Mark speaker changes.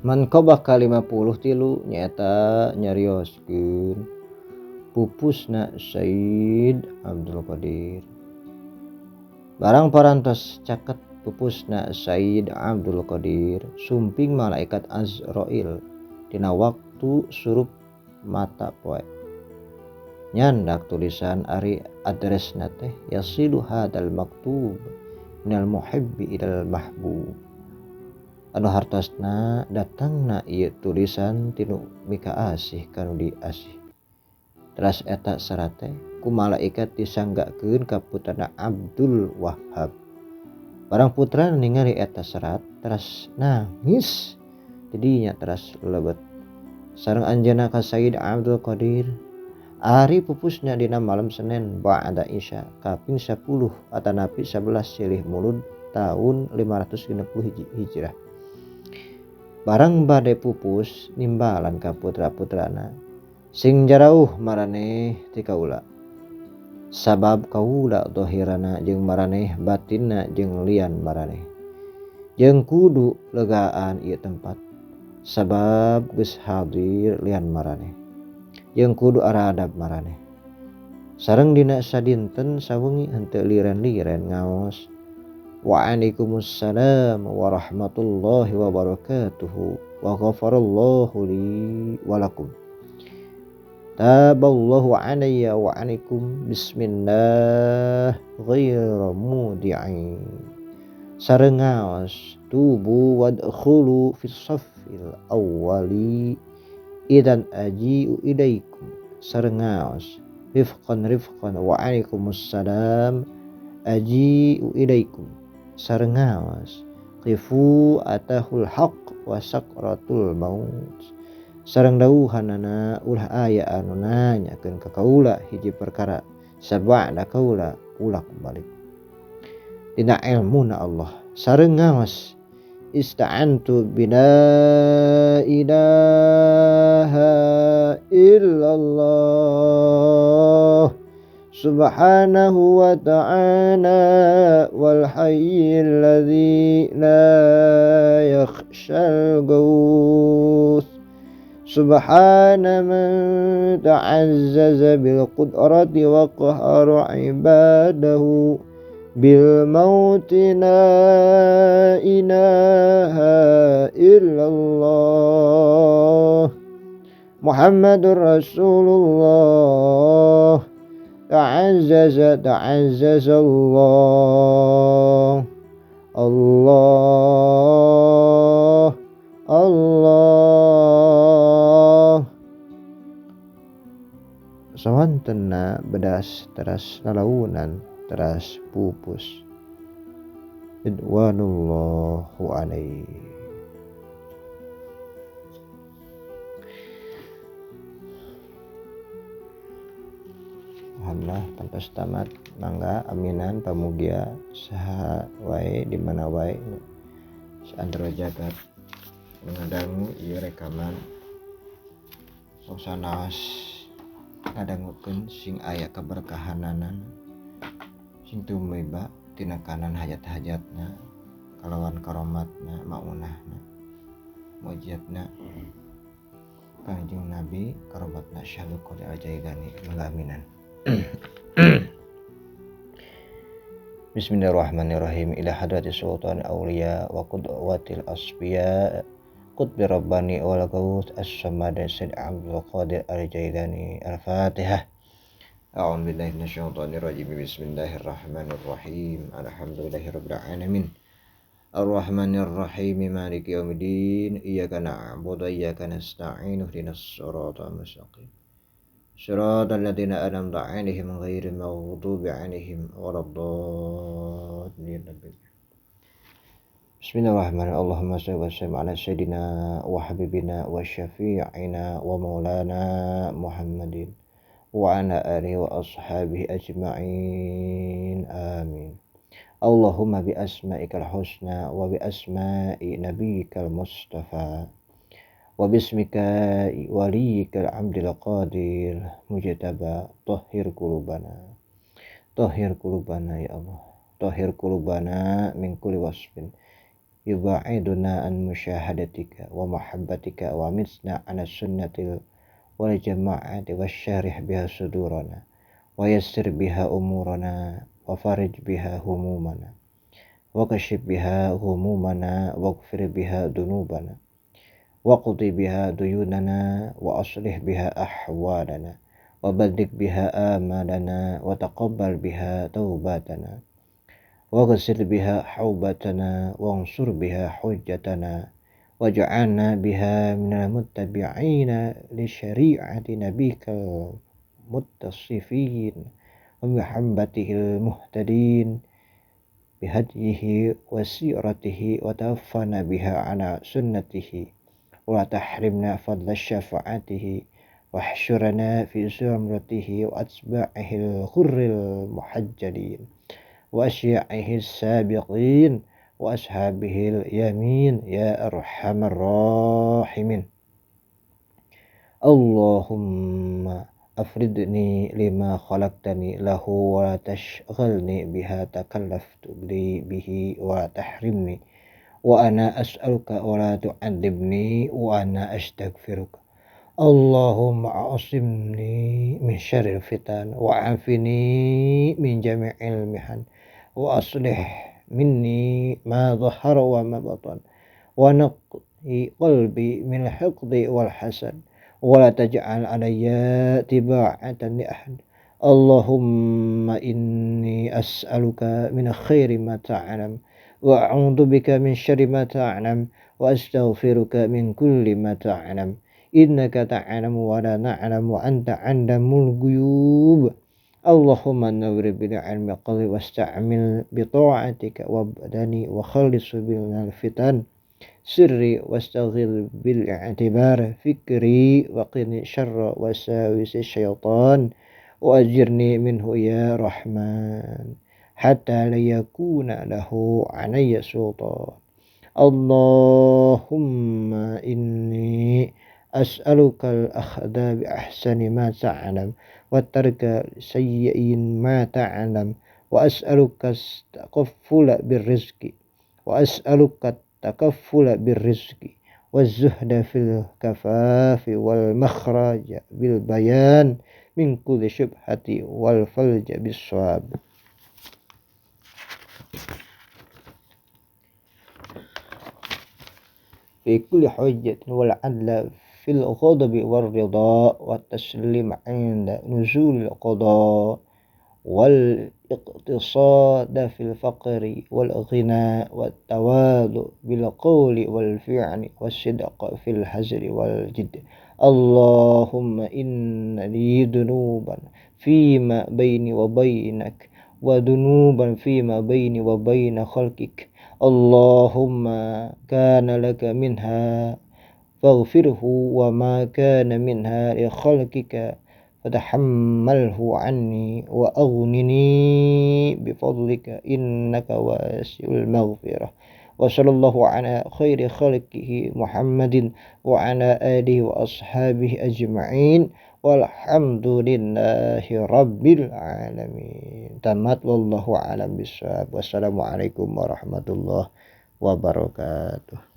Speaker 1: Mankobah ka-50 tilu nyaeta nyarioskeun pupusna Sayyid Abdul Qadir. Barang parantos caket pupusna Sayyid Abdul Qadir sumping malaikat Azrail dina waktu surup mata poe. Nyandak tulisan ari adresna teh yasilu hadal maktub minal muhibbi ilal mahbub. Anu hartosna datangna ieu tulisan tinu mika asih kanu diasih. Teras eta serat teh ku malaikat disanggakeun ka putrana Abdul Wahhab. Barang putra ningali eta serat teras nangis didinya teras lebet. Sareng anjeunna ka Sayyid Abdul Qadir ari pupusna dina malam Senin ba'da Isya kaping 10 atanapi 11 silih mulud tahun 561 Hijrah. Barang bade pupus nimbalan ka putra-putrana sing jarauh maraneh ti kaula. Sabab kaula dohirana jeung maraneh batinna jeung lian maraneh. Jeung kudu legaan ieu tempat sabab geus hadir lian maraneh. Jeung kudu aradab maraneh. Sareng dina sadinten sawengi henteu liren-liren ngaos Wa'alaikumussalam warahmatullahi wabarakatuh wa ghafarallahu li walakum. Taballahu alayya wa alaikum bismillah ghairu mudi'in. Sareng ngaos tubu wadkhulu fis saffil awwali idan aji'u ilaikum. Sareng ngaos rifqan wa alaikumussalam aji'u ilaikum. Sareng ngaos qifu atahul haqq wa sakratul maut. Sareng dawuhanana ulah aya anu nanyakeun ka kaula hiji perkara sabada kaula ulak balik dina ilmuna Allah. Sareng ngaos ista'antu bila ilaha illallah subhanahu wa ta'ala wal hayyil ladzi la yakhshal gauth subhana man ta'azzaza bil qudrati wa qahara ibadahu bil mauti la ilaha illallah Muhammadur Rasulullah ta'azzaza Allah Allah Allah. Sawantenna bedas teras lalaunan teras pupus ridwanullahu alaihi. Alhamdulillah tantos tamat mangga aminan pamugia saha wae di mana wae saantara jagat ngadangu ieu rekaman sok sanaos ngadangukeun sing aya kaberkahanan sing tumiba tina kanan hajat-hajatna kalawan karomatna maunahna mujizatna Kangjeng Nabi karomatna syahdu qadi ajaibani malaminan. Bismillahirrahmanirrahim. Ila hadrati sultan awliya wa qudwatil asfiya qutbi rabbani wal gawth as-samad Sayyid Abdul Qadir al-Jailani. Al-Fatihah. A'udzu billahi minasyaitonir rajim. Bismillahirrahmanirrahim. Alhamdulillahirabbil alamin. Ar-Rahmanir Rahim. Maliki yaumiddin. Iyyaka na'budu wa iyyaka nasta'in. Ihdinas siratal mustaqim. Shiratal ladzina an'amta 'alaihim ghairil maghdubi 'alaihim waladdallin. Bismillahirrahmanirrahim. Allahumma shalli wa sallim ala sayyidina wa habibina wa syafi'ina wa maulana Muhammadin wa ala alihi wa ashabihi ajma'in. Amin. Allahumma bi asma'ikal husna wa bi asma'i nabiyyikal mustafa wa bismika waliyikal abdil qadir mujtaba tahhir qulubana ya Allah, tahhir qulubana min kulli wasfin يبعدنا عن مشاهدتك ومحبتك ومتنا عن السنة والجماعة واشرح بها صدورنا ويسر بها أمورنا وفرج بها همومنا وكشف بها غمومنا واغفر بها ذنوبنا واقض بها ديوننا وأصلح بها أحوالنا وبلغ بها آمالنا وتقبل بها توباتنا واغسل بها حوبتنا وانصر بها حجتنا واجعلنا بها من المتبعين لشريعة نبيك المتصفين ومحبته المهتدين بهديه وسيرته وتوفنا بها على سنته وتحرمنا فضل شفاعته واحشرنا في زمرته وأتباعه الغر المحجلين وأشياعه السابقين وأصحابه اليمين يا أرحم الراحمين. اللهم أفردني لما خلقتني له ولا تشغلني بها تكلفت لي به ولا تحرمني وأنا أسألك ولا تعذبني وأنا أستغفرك. اللهم أعصمني من شر الفتن وعافني من جميع المحن وأصلح مني ما ظهر وما بطن ونقي قلبي من الحقد والحسد ولا تجعل علي تباعة لأحد. اللهم إني أسألك من خير ما تعلم وأعوذ بك من شر ما تعلم وأستغفرك من كل ما تعلم إنك تعلم ولا نعلم وأنت علام الغيوب. اللهم نور بالعلم قلبي واستعمل بطاعتك وابدني وخلص من الفتن سري واستغل بالاعتبار فكري وقني شر وساوس الشيطان وأجرني منه يا رحمن حتى لا يكون له علي سلطان. اللهم إني أسألك الأخذ بأحسن ما تعلم وترك سيء ما تعلم وأسألك التكفل بالرزق والزهد في الكفاف والمخرج بالبيان من كل شبهة والفلج بالصواب. في كل حجة والعدل في الغضب والرضا والتسليم عند نزول القضاء والاقتصاد في الفقر والغنى والتواضع بالقول والفعل والصدق في الهزل والجد. اللهم إن لي ذنوبا فيما بيني وبينك وذنوبا فيما بيني وبين خلقك. اللهم كان لك منها فاغفره وما كان منها لخلقك فتحمله عني وأغنني بفضلك إنك واسع المغفرة. وصلى الله على خير خلقه محمد وعلى آله وأصحابه أجمعين والحمد لله رب العالمين. Tamat wallahu alam bisawab. Wassalamualaikum warahmatullahi wabarakatuh.